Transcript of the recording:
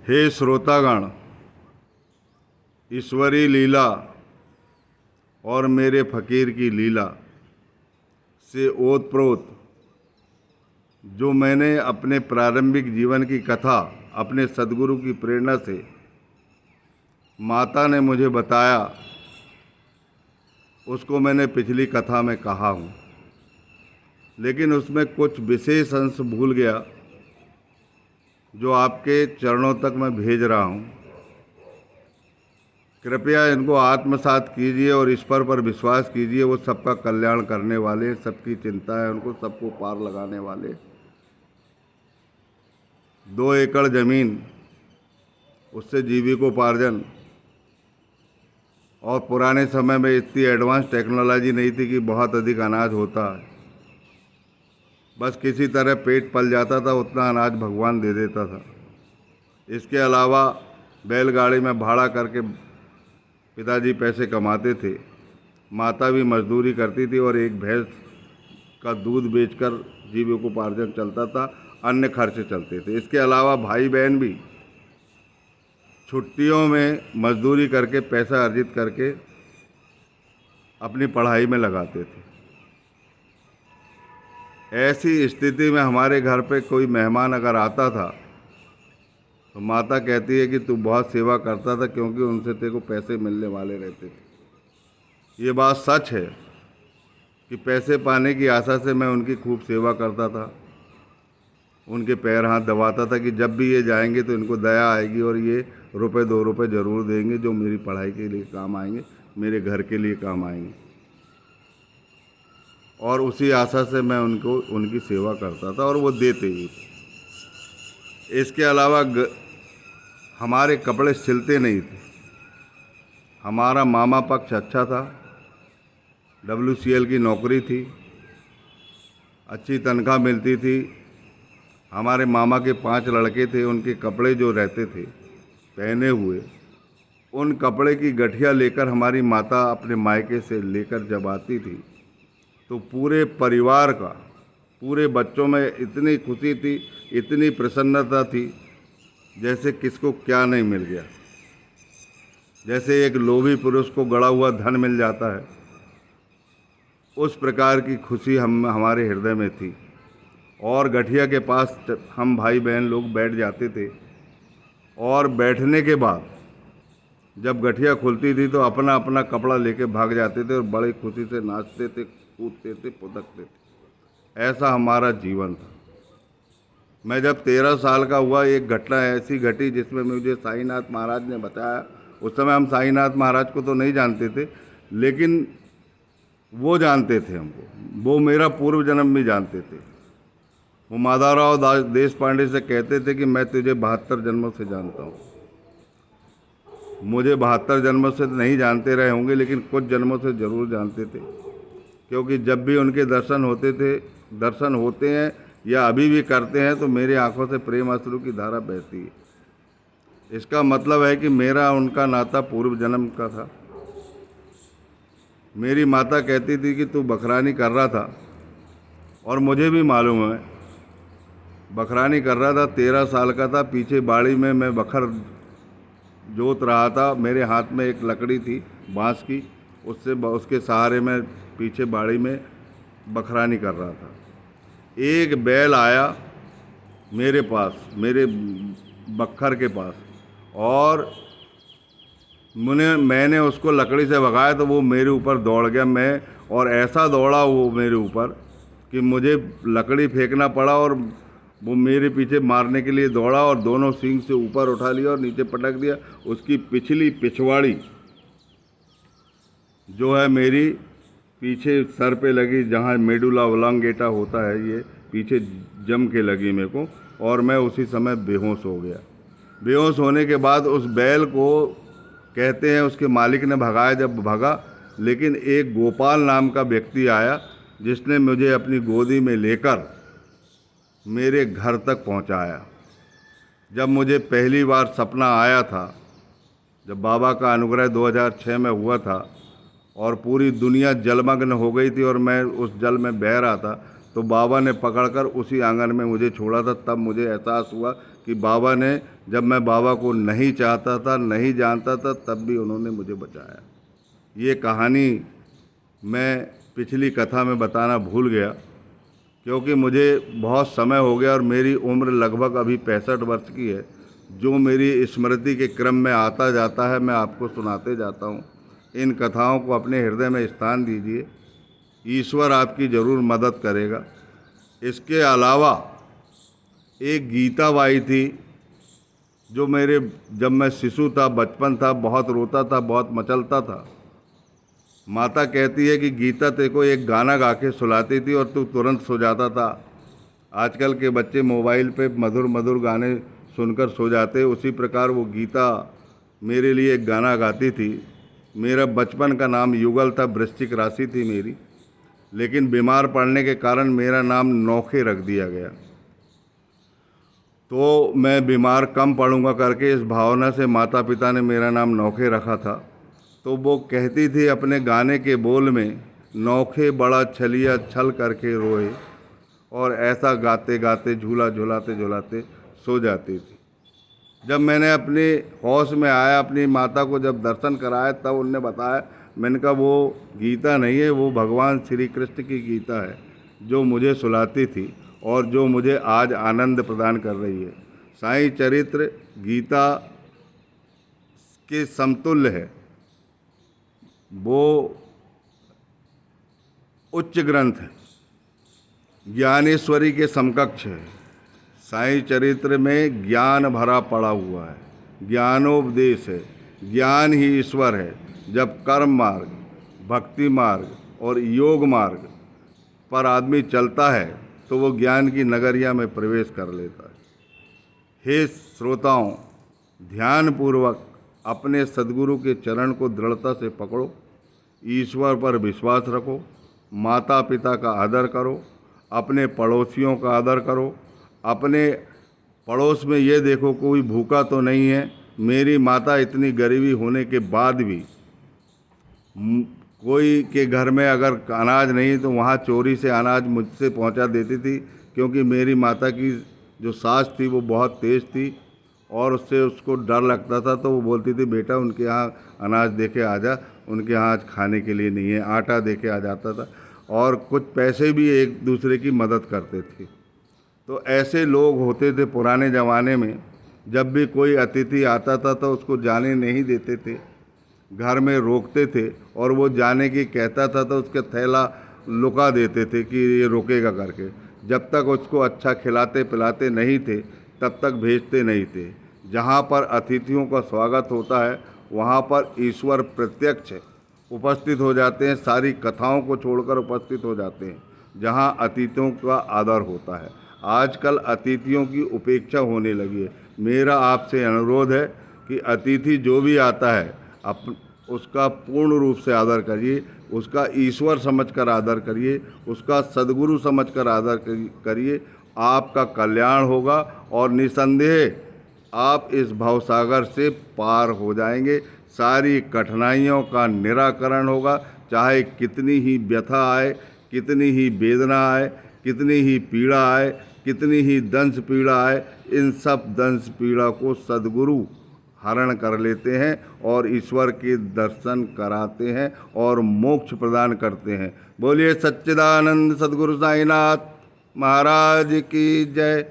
हे श्रोतागण, ईश्वरी लीला और मेरे फकीर की लीला से ओतप्रोत जो मैंने अपने प्रारंभिक जीवन की कथा अपने सद्गुरु की प्रेरणा से माता ने मुझे बताया, उसको मैंने पिछली कथा में कहा हूँ, लेकिन उसमें कुछ विशेष अंश भूल गया जो आपके चरणों तक मैं भेज रहा हूँ। कृपया इनको आत्मसात कीजिए और ईश्वर पर विश्वास कीजिए। वो सबका कल्याण करने वाले, सबकी चिंता है उनको, सबको पार लगाने वाले। 2 एकड़ ज़मीन, उससे जीविकोपार्जन, और पुराने समय में इतनी एडवांस टेक्नोलॉजी नहीं थी कि बहुत अधिक अनाज होता है। बस किसी तरह पेट पल जाता था, उतना अनाज भगवान दे देता था। इसके अलावा बैलगाड़ी में भाड़ा करके पिताजी पैसे कमाते थे, माता भी मजदूरी करती थी और एक भैंस का दूध बेचकर जीविकोपार्जन चलता था, अन्य खर्चे चलते थे। इसके अलावा भाई बहन भी छुट्टियों में मजदूरी करके पैसा अर्जित करके अपनी पढ़ाई में लगाते थे। ऐसी स्थिति में हमारे घर पे कोई मेहमान अगर आता था तो माता कहती है कि तू बहुत सेवा करता था, क्योंकि उनसे तेरे को पैसे मिलने वाले रहते थे। ये बात सच है कि पैसे पाने की आशा से मैं उनकी खूब सेवा करता था, उनके पैर हाथ दबाता था कि जब भी ये जाएंगे तो इनको दया आएगी और ये रुपए 2 रुपए ज़रूर देंगे जो मेरी पढ़ाई के लिए काम आएंगे, मेरे घर के लिए काम आएंगे। और उसी आशा से मैं उनको उनकी सेवा करता था और वो देते भी थे। इसके अलावा हमारे कपड़े सिलते नहीं थे। हमारा मामा पक्ष अच्छा था, WCL की नौकरी थी, अच्छी तनख्वाह मिलती थी। हमारे मामा के 5 लड़के थे, उनके कपड़े जो रहते थे पहने हुए, उन कपड़े की गठिया लेकर हमारी माता अपने मायके से लेकर जब आती थी तो पूरे परिवार का, पूरे बच्चों में इतनी खुशी थी, इतनी प्रसन्नता थी, जैसे किसको क्या नहीं मिल गया। जैसे एक लोभी पुरुष को गड़ा हुआ धन मिल जाता है, उस प्रकार की खुशी हमारे हृदय में थी। और गठिया के पास हम भाई बहन लोग बैठ जाते थे और बैठने के बाद जब गठिया खुलती थी तो अपना अपना कपड़ा लेके भाग जाते थे और बड़ी खुशी से नाचते थे, कूदते थे, पुदकते थे। ऐसा हमारा जीवन था। मैं जब 13 साल का हुआ, एक घटना ऐसी घटी जिसमें मुझे साईनाथ महाराज ने बताया। उस समय हम साईनाथ महाराज को तो नहीं जानते थे, लेकिन वो जानते थे हमको, वो मेरा पूर्व जन्म भी जानते थे। वो माधवराव देश पांडे से कहते थे कि मैं तुझे 72 जन्मों से जानता हूँ। मुझे 72 जन्मों से नहीं जानते रहे होंगे, लेकिन कुछ जन्मों से ज़रूर जानते थे, क्योंकि जब भी उनके दर्शन होते हैं या अभी भी करते हैं तो मेरी आंखों से प्रेम अश्रु की धारा बहती है। इसका मतलब है कि मेरा उनका नाता पूर्व जन्म का था। मेरी माता कहती थी कि तू बखरानी कर रहा था, और मुझे भी मालूम है बखरानी कर रहा था। 13 साल का था, पीछे बाड़ी में मैं बखर जोत रहा था। मेरे हाथ में एक लकड़ी थी बांस की, उसके सहारे में पीछे बाड़ी में बखरानी कर रहा था। एक बैल आया मेरे पास, मेरे बखर के पास, और मैंने उसको लकड़ी से भगाया तो वो मेरे ऊपर दौड़ गया। और ऐसा दौड़ा वो मेरे ऊपर कि मुझे लकड़ी फेंकना पड़ा, और वो मेरे पीछे मारने के लिए दौड़ा और दोनों सींग से ऊपर उठा लिया और नीचे पटक दिया। उसकी पिछली पिछवाड़ी जो है मेरी पीछे सर पे लगी, जहाँ मेडुला ओब्लांगेटा होता है, ये पीछे जम के लगी मेरे को, और मैं उसी समय बेहोश हो गया। बेहोश होने के बाद उस बैल को कहते हैं उसके मालिक ने भगाया, जब भगा, लेकिन एक गोपाल नाम का व्यक्ति आया जिसने मुझे अपनी गोदी में लेकर मेरे घर तक पहुंचाया। जब मुझे पहली बार सपना आया था, जब बाबा का अनुग्रह 2006 में हुआ था और पूरी दुनिया जलमग्न हो गई थी और मैं उस जल में बह रहा था, तो बाबा ने पकड़कर उसी आंगन में मुझे छोड़ा था। तब मुझे एहसास हुआ कि बाबा ने, जब मैं बाबा को नहीं चाहता था, नहीं जानता था, तब भी उन्होंने मुझे बचाया। ये कहानी मैं पिछली कथा में बताना भूल गया, क्योंकि मुझे बहुत समय हो गया और मेरी उम्र लगभग अभी 65 वर्ष की है। जो मेरी स्मृति के क्रम में आता जाता है मैं आपको सुनाते जाता हूँ। इन कथाओं को अपने हृदय में स्थान दीजिए, ईश्वर आपकी ज़रूर मदद करेगा। इसके अलावा एक गीता बाई थी, जो मेरे, जब मैं शिशु था, बचपन था, बहुत रोता था, बहुत मचलता था। माता कहती है कि गीता तेरे को एक गाना गा के सुलाती थी और तू तुरंत सो जाता था। आजकल के बच्चे मोबाइल पे मधुर मधुर गाने सुनकर सो जाते, उसी प्रकार वो गीता मेरे लिए एक गाना गाती थी। मेरा बचपन का नाम युगल था, वृश्चिक राशि थी मेरी, लेकिन बीमार पड़ने के कारण मेरा नाम नौखे रख दिया गया। तो मैं बीमार कम पड़ूंगा करके इस भावना से माता पिता ने मेरा नाम नौखे रखा था। तो वो कहती थी अपने गाने के बोल में, नौखे बड़ा छलिया छल करके रोए, और ऐसा गाते गाते झूला झुलाते झुलाते सो जाती थी। जब मैंने अपने होश में आया, अपनी माता को जब दर्शन कराया, तब उनने बताया, मैंने कहा वो गीता नहीं है, वो भगवान श्री कृष्ण की गीता है जो मुझे सुलाती थी और जो मुझे आज आनंद प्रदान कर रही है। साईं चरित्र गीता के समतुल्य है, वो उच्च ग्रंथ है, ज्ञानेश्वरी के समकक्ष है। साईं चरित्र में ज्ञान भरा पड़ा हुआ है, ज्ञानोपदेश है, ज्ञान ही ईश्वर है। जब कर्म मार्ग, भक्ति मार्ग और योग मार्ग पर आदमी चलता है तो वो ज्ञान की नगरिया में प्रवेश कर लेता है। हे श्रोताओं, ध्यानपूर्वक अपने सद्गुरु के चरण को दृढ़ता से पकड़ो, ईश्वर पर विश्वास रखो, माता पिता का आदर करो, अपने पड़ोसियों का आदर करो, अपने पड़ोस में ये देखो कोई भूखा तो नहीं है। मेरी माता इतनी गरीबी होने के बाद भी कोई के घर में अगर अनाज नहीं तो वहाँ चोरी से अनाज मुझसे पहुँचा देती थी, क्योंकि मेरी माता की जो सास थी वो बहुत तेज़ थी और उससे उसको डर लगता था। तो वो बोलती थी, बेटा उनके यहाँ अनाज दे के आ जा, उनके यहाँ आज खाने के लिए नहीं है। आटा दे के आ जाता था और कुछ पैसे भी एक दूसरे की मदद करते थे। तो ऐसे लोग होते थे पुराने ज़माने में। जब भी कोई अतिथि आता था तो उसको जाने नहीं देते थे, घर में रोकते थे, और वो जाने की कहता था तो उसका थैला लुका देते थे कि ये रोकेगा करके। जब तक उसको अच्छा खिलाते पिलाते नहीं थे तब तक भेजते नहीं थे। जहाँ पर अतिथियों का स्वागत होता है वहाँ पर ईश्वर प्रत्यक्ष उपस्थित हो जाते हैं, सारी कथाओं को छोड़कर उपस्थित हो जाते हैं जहाँ अतिथियों का आदर होता है। आजकल अतिथियों की उपेक्षा होने लगी है। मेरा आपसे अनुरोध है कि अतिथि जो भी आता है उसका पूर्ण रूप से आदर करिए, उसका ईश्वर समझकर आदर करिए, उसका सद्गुरु समझकर आदर करिए। आपका कल्याण होगा और निसंदेह आप इस भवसागर से पार हो जाएंगे। सारी कठिनाइयों का निराकरण होगा, चाहे कितनी ही व्यथा आए, कितनी ही वेदना आए, कितनी ही पीड़ा आए, कितनी ही दंश पीड़ा आए। इन सब दंश पीड़ा को सद्गुरु हरण कर लेते हैं और ईश्वर के दर्शन कराते हैं और मोक्ष प्रदान करते हैं। बोलिए सच्चिदानंद सद्गुरु साईनाथ महाराज की जय।